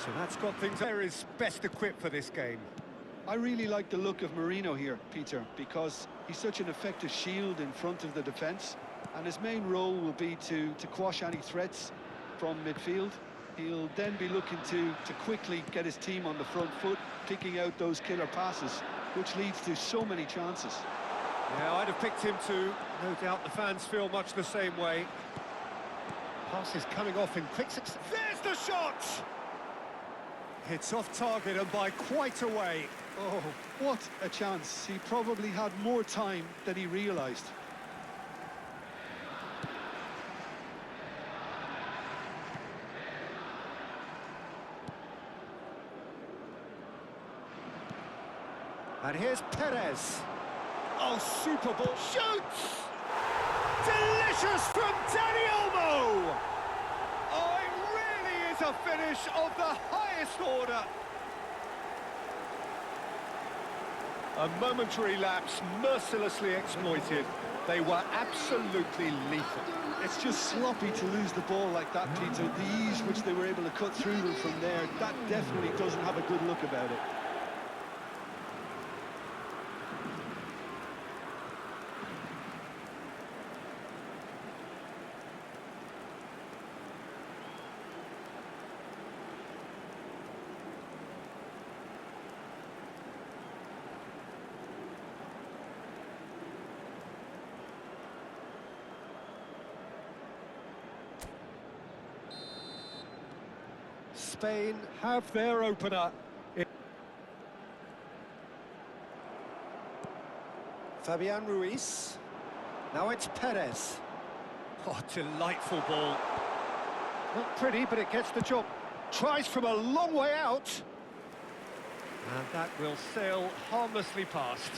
So that's got things there is best equipped for this game. I really like the look of Marino here, Peter, because he's such an effective shield in front of the defence, and his main role will be to quash any threats from midfield. He'll then be looking to quickly get his team on the front foot, picking out those killer passes, which leads to so many chances. Yeah, I'd have picked him too. No doubt the fans feel much the same way. Pass is coming off in quick succession. There's the shot! It's off target and by quite a way. Oh, what a chance. He probably had more time than he realised. And here's Perez. Oh, super ball. Shoots! Delicious from Dani Olmo! Oh, it really is a finish of the highest order. A momentary lapse, mercilessly exploited. They were absolutely lethal. It's just sloppy to lose the ball like that, Peter. The ease which they were able to cut through them from there, that definitely doesn't have a good look about it. Spain have their opener. Fabian Ruiz. Now it's Perez. Oh, delightful ball. Not pretty, but it gets the job. Tries from a long way out. And that will sail harmlessly past.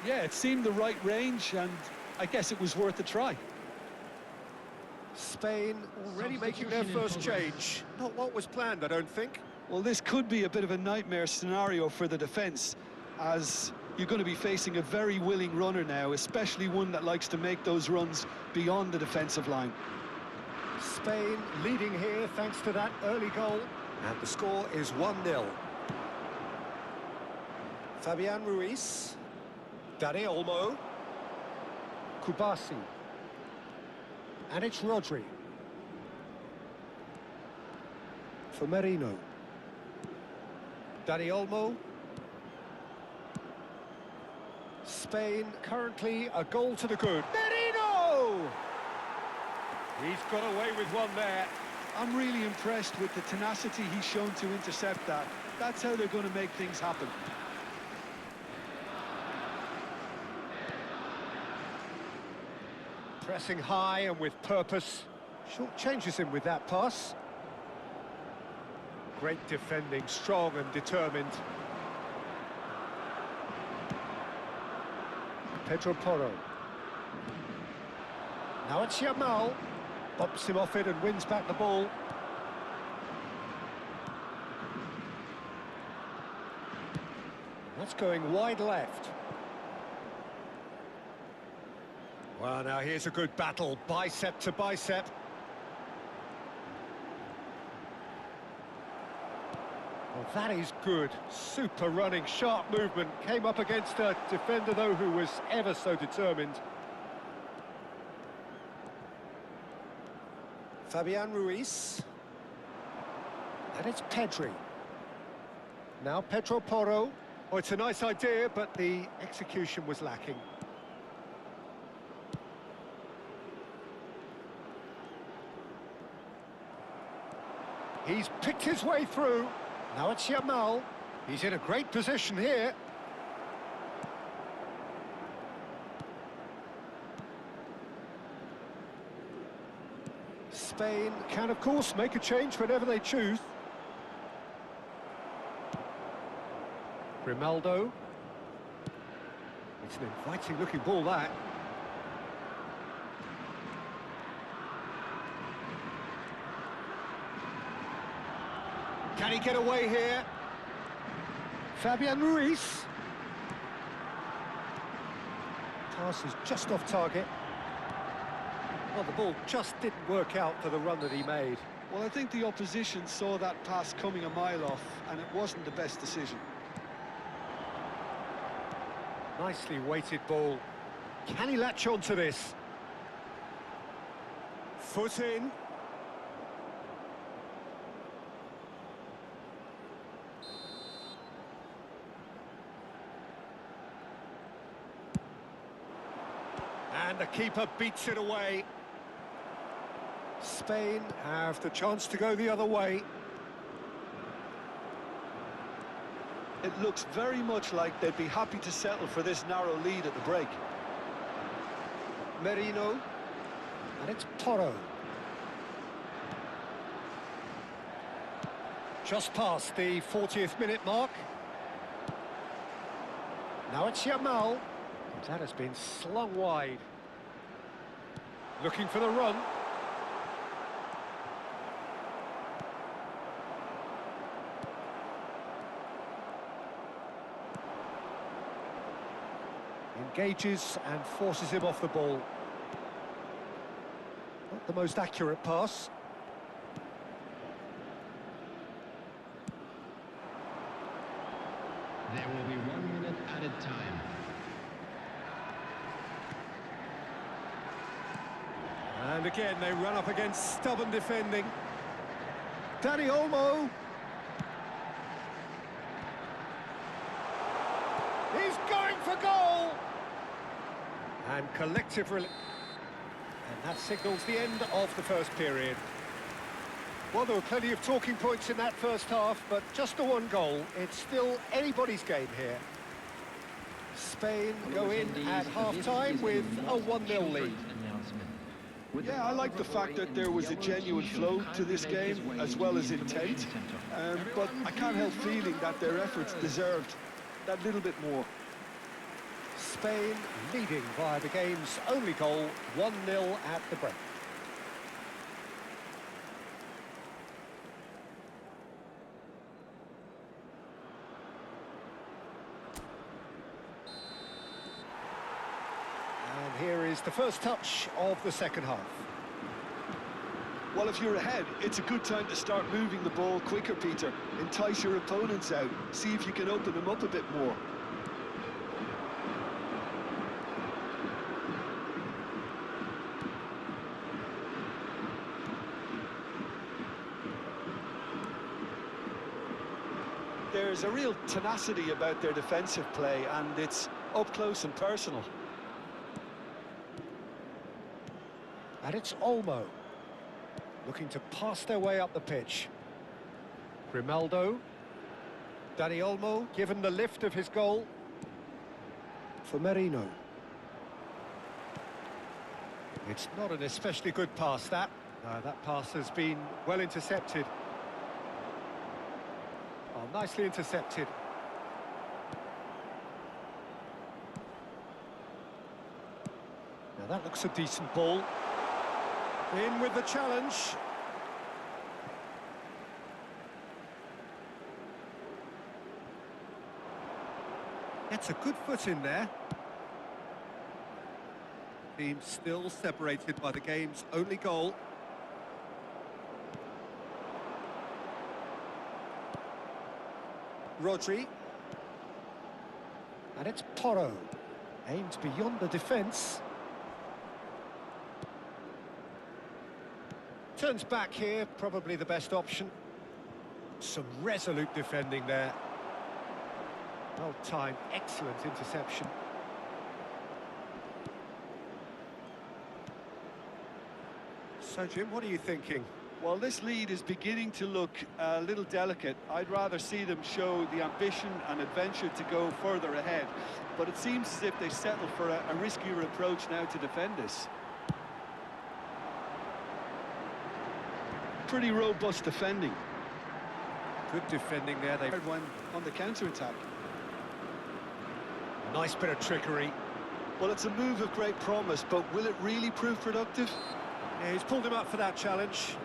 Yeah, it seemed the right range, and I guess it was worth a try. Spain already making their first change. Not what was planned, I don't think. Well, this could be a bit of a nightmare scenario for the defence, as you're going to be facing a very willing runner now, especially one that likes to make those runs beyond the defensive line. Spain leading here thanks to that early goal. And the score is 1-0. Fabian Ruiz. Dani Olmo. Kubasi. And it's Rodri. For Marino. Dani Olmo. Spain currently a goal to the good. Marino! He's got away with one there. I'm really impressed with the tenacity he's shown to intercept that. That's how they're going to make things happen. Pressing high and with purpose. Short changes him with that pass. Great defending, strong and determined. Pedro Porro. Now it's Yamal. Bumps him off it and wins back the ball. That's going wide left. Well, now here's a good battle, bicep to bicep. Well, that is good. Super running, sharp movement. Came up against a defender, though, who was ever so determined. Fabian Ruiz. And it's Pedri. Now Pedro Porro. Oh, it's a nice idea, but the execution was lacking. He's picked his way through. Now it's Yamal. He's in a great position here. Spain can, of course, make a change whenever they choose. Grimaldo. It's an inviting-looking ball, that. Can he get away here? Fabian Ruiz. Pass is just off target. Well, the ball just didn't work out for the run that he made. Well, I think the opposition saw that pass coming a mile off, and it wasn't the best decision. Nicely weighted ball. Can he latch on to this? Foot in. And the keeper beats it away. Spain have the chance to go the other way. It looks very much like they'd be happy to settle for this narrow lead at the break. Merino. And it's Porro. Just past the 40th minute mark. Now it's Yamal. That has been slung wide. Looking for the run. Engages and forces him off the ball. Not the most accurate pass. There will be 1 minute added time. And again, they run up against stubborn defending. Dani Olmo. He's going for goal. And collective relief. And that signals the end of the first period. Well, there were plenty of talking points in that first half, but just the one goal. It's still anybody's game here. Spain go in at half-time with a 1-0 lead. Yeah, I like the fact that there was a genuine flow to this game, as well as intent. But I can't help feeling that their efforts deserved that little bit more. Spain leading via the game's only goal, 1-0 at the break. And here is the first touch of the second half. Well, if you're ahead, it's a good time to start moving the ball quicker, Peter. Entice your opponents out. See if you can open them up a bit more. There's a real tenacity about their defensive play, and it's up close and personal. And it's Olmo, looking to pass their way up the pitch. Grimaldo. Dani Olmo, given the lift of his goal. For Merino. It's not an especially good pass, that. That pass has been well intercepted. Oh, nicely intercepted. Now that looks a decent ball. In with the challenge. Gets a good foot in there. Team still separated by the game's only goal. Rodri. And it's Porro. Aimed beyond the defence. Turns back here, probably the best option. Some resolute defending there. Well timed, excellent interception. So, Jim, what are you thinking? Well, this lead is beginning to look a little delicate. I'd rather see them show the ambition and adventure to go further ahead. But it seems as if they settle for a riskier approach now to defend this. Pretty robust defending. Good defending there. They One on the counter-attack. Nice bit of trickery. Well, it's a move of great promise, but will it really prove productive? Yeah, he's pulled him up for that challenge.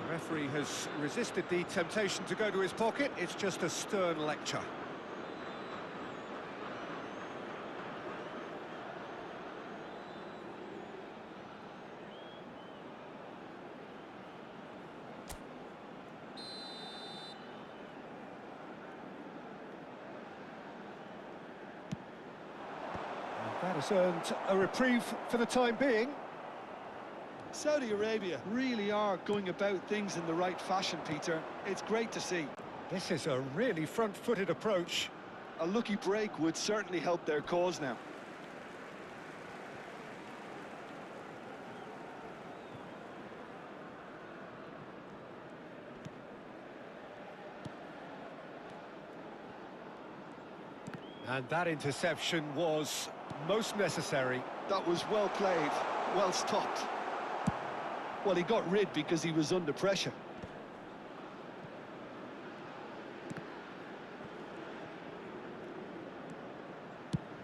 The referee has resisted the temptation to go to his pocket. It's just a stern lecture. That has earned a reprieve for the time being. Saudi Arabia really are going about things in the right fashion, Peter. It's great to see. This is a really front-footed approach. A lucky break would certainly help their cause now. And that interception was most necessary. That was well played, well stopped. Well, he got rid because he was under pressure.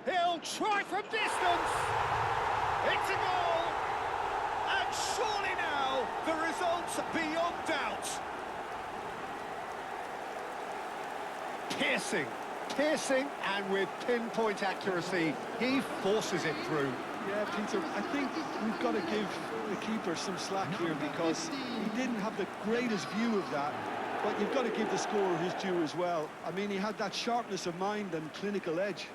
He'll try from distance. It's a goal. And surely now, the result's beyond doubt. Piercing, and with pinpoint accuracy, he forces it through. Yeah, Peter, I think we've got to give the keeper some slack here because he didn't have the greatest view of that, but you've got to give the scorer his due as well. I mean, he had that sharpness of mind and clinical edge.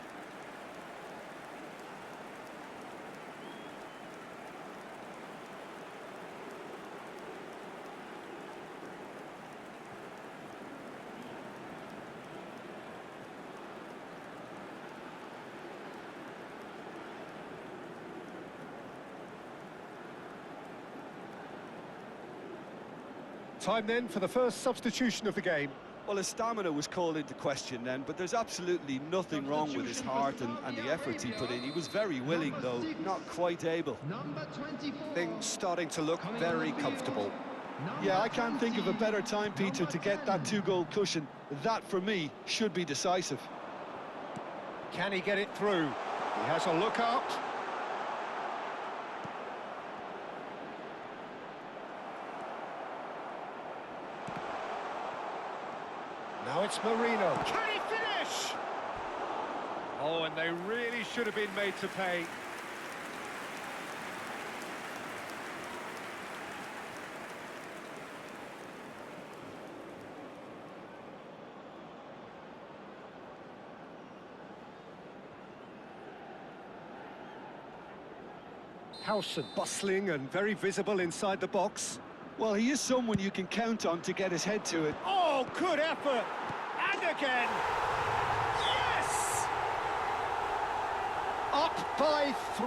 Time then for the first substitution of the game. Well, his stamina was called into question then, but there's absolutely nothing wrong with his heart and the efforts he put in. He was very willing, though, not quite able. Things starting to look very comfortable. Yeah, I can't think of a better time, Peter, to get that two-goal cushion. That, for me, should be decisive. Can he get it through? He has a look up. Now it's Marino. Can he finish? Oh, and they really should have been made to pay. Howson bustling and very visible inside the box. Well, he is someone you can count on to get his head to it. Oh, good effort! And again! Yes! Up by 3.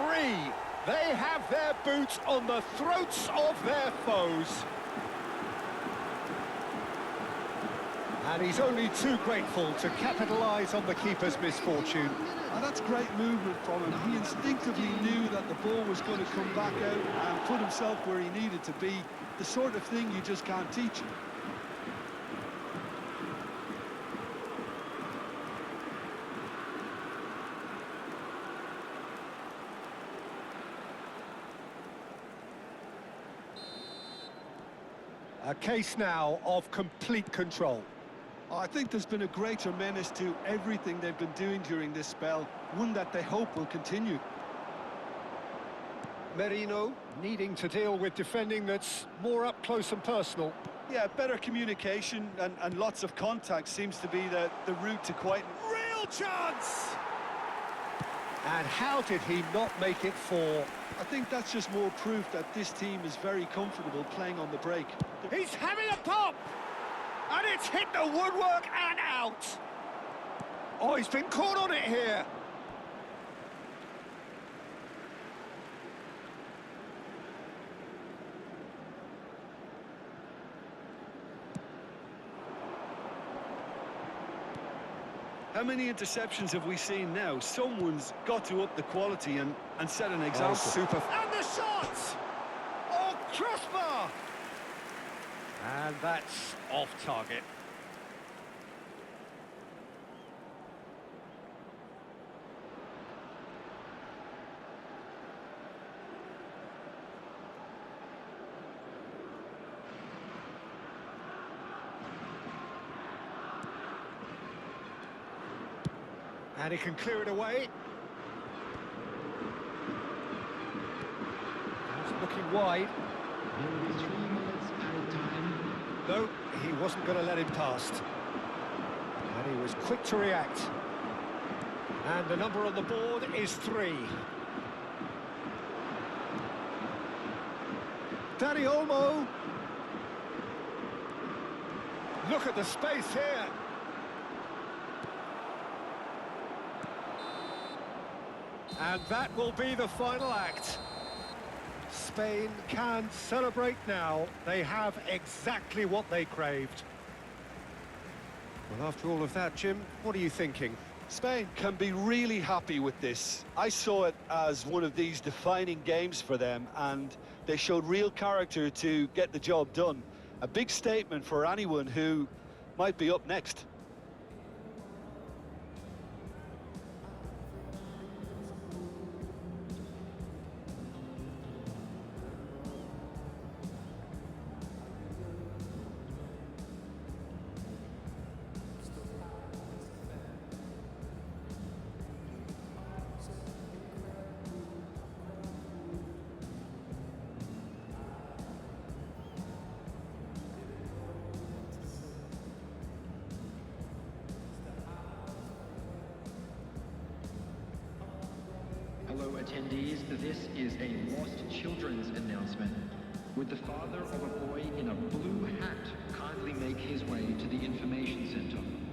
They have their boots on the throats of their foes. And he's only too grateful to capitalise on the keeper's misfortune. And that's great movement from him. He instinctively knew that the ball was going to come back out and put himself where he needed to be. The sort of thing you just can't teach him. A case now of complete control. I think there's been a greater menace to everything they've been doing during this spell, one that they hope will continue. Marino needing to deal with defending that's more up close and personal. Yeah, better communication and lots of contact seems to be the route to quite... Real chance! And how did he not make it 4? I think that's just more proof that this team is very comfortable playing on the break. He's having a pop! And it's hit the woodwork and out! Oh, he's been caught on it here! How many interceptions have we seen now? Someone's got to up the quality and set an example. Oh, super. And the shot! Oh, crossbar! And that's off target. And he can clear it away. He's looking wide. There will be 3 minutes added time. No, he wasn't going to let him past. And he was quick to react. And the number on the board is 3. Danny Olmo. Look at the space here. And that will be the final act. Spain can celebrate now. They have exactly what they craved. Well, after all of that, Jim, what are you thinking? Spain can be really happy with this. I saw it as one of these defining games for them, and they showed real character to get the job done. A big statement for anyone who might be up next. Hello attendees, this is a lost children's announcement. Would the father of a boy in a blue hat kindly make his way to the information center?